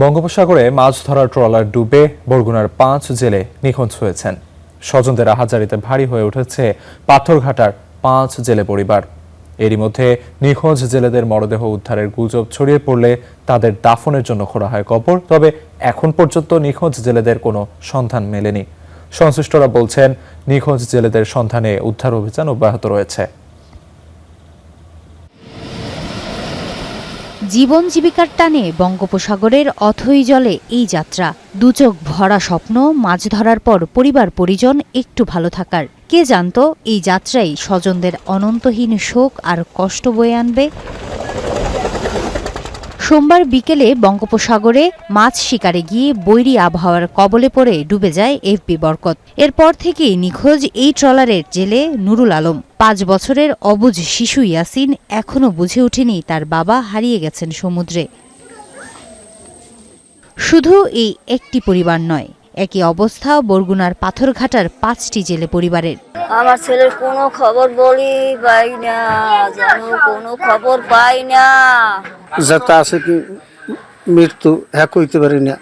বঙ্গোপসাগরে মাছ ধরার ট্রলার ডুবে বরগুনার ৫ জেলে নিখোঁজ হয়েছেন। স্বজনদের আহাজারিতে ভারী হয়ে উঠেছে পাথরঘাটার ৫ জেলে পরিবার। এরই মধ্যে নিখোঁজ জেলেদের মরদেহ উদ্ধারের গুজব ছড়িয়ে পড়লে তাদের দাফনের জন্য খোঁড়া হয় কবর। তবে এখন পর্যন্ত নিখোঁজ জেলেদের কোনো সন্ধান মেলেনি। সংশ্লিষ্টরা বলছেন, নিখোঁজ জেলেদের সন্ধানে উদ্ধার অভিযান অব্যাহত রয়েছে। জীবন জীবিকার টানে বঙ্গোপসাগরের অথই জলে এই যাত্রা। দুচোখ ভরা স্বপ্ন, মাছ ধরার পর পরিবার পরিজন একটু ভালো থাকার। কে জানতো এই যাত্রাই স্বজনদের অনন্তহীন শোক আর কষ্ট বয়ে আনবে। সোমবার বিকেলে বঙ্গোপসাগরে মাছ শিকারে গিয়ে বৈরী আবহাওয়ার কবলে পড়ে ডুবে যায় এফবি বরকত। এরপর থেকেই নিখোঁজ এই ট্রলারের জেলে নুরুল আলম। ৫ বছরের অবুঝ শিশু ইয়াসিন এখনো বুঝে ওঠেনি তার বাবা হারিয়ে গেছেন সমুদ্রে। শুধু এই একটি পরিবার নয়, একই অবস্থা বরগুনার পাথরঘাটার ৫টি জেলে পরিবারের। আমার ছেলের কোনো খবর বলি পাই না, জানো কোনো খবর পাই না। যাতে আছে কি মৃত্যু হ্যাঁ কইতে পারি না।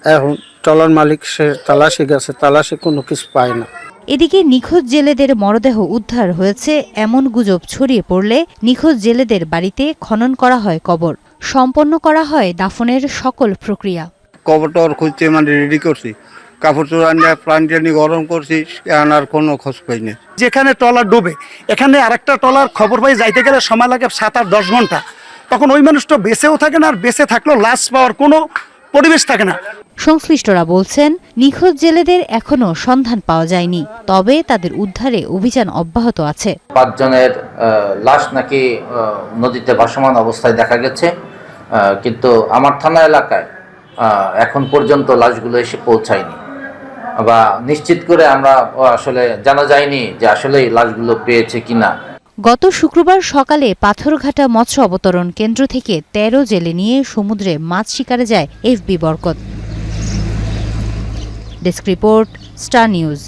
এখন ট্রলার মালিক সে তালাশি গেছে, তালাশি কোনো কিছু পায় না। এদিকে নিখোঁজ জেলেদের মরদেহ উদ্ধার হয়েছে এমন গুজব ছড়িয়ে পড়লে নিখোঁজ জেলেদের বাড়িতে খনন করা হয় কবর। সম্পন্ন করা হয় দাফনের সকল প্রক্রিয়া। কবরটা খুঁজতে রেডি করছি, কাপড় চোপড় আনিয়ে প্লান্টানি গরম করছি, আর কোনো খোঁজ পাইনি। যেখানে ট্রলার ডুবে এখানে আরেকটা ট্রলার খবর পাই যাইতে গেলে সময় লাগে ৭-৮-১০ ঘন্টা। তখন ওই মানুষটা বেঁচেও থাকে না, আর বেঁচে থাকলেও লাশ পাওয়ার কোনো পরিবেশ থাকে না। সংশ্লিষ্টরা বলছেন, নিখোঁজ জেলেদের এখনো সন্ধান পাওয়া যায়নি, তবে তাদের উদ্ধারে অভিযান অব্যাহত আছে। ৫ জনের লাশ নাকি নদীতে ভাসমান অবস্থায় দেখা গেছে, কিন্তু আমার থানা এলাকায় এখন পর্যন্ত লাশগুলো এসে পৌঁছায়নি বা নিশ্চিত করে আমরা আসলে জানা যায়নি যে আসলে এই লাশগুলো পেয়েছে কিনা। গত শুক্রবার সকালে পাথরঘাটা মৎস্য অবতরণ কেন্দ্র থেকে ১৩ জেলে নিয়ে সমুদ্রে মাছ শিকারে যায় FB Barkat. Desk report, Star news.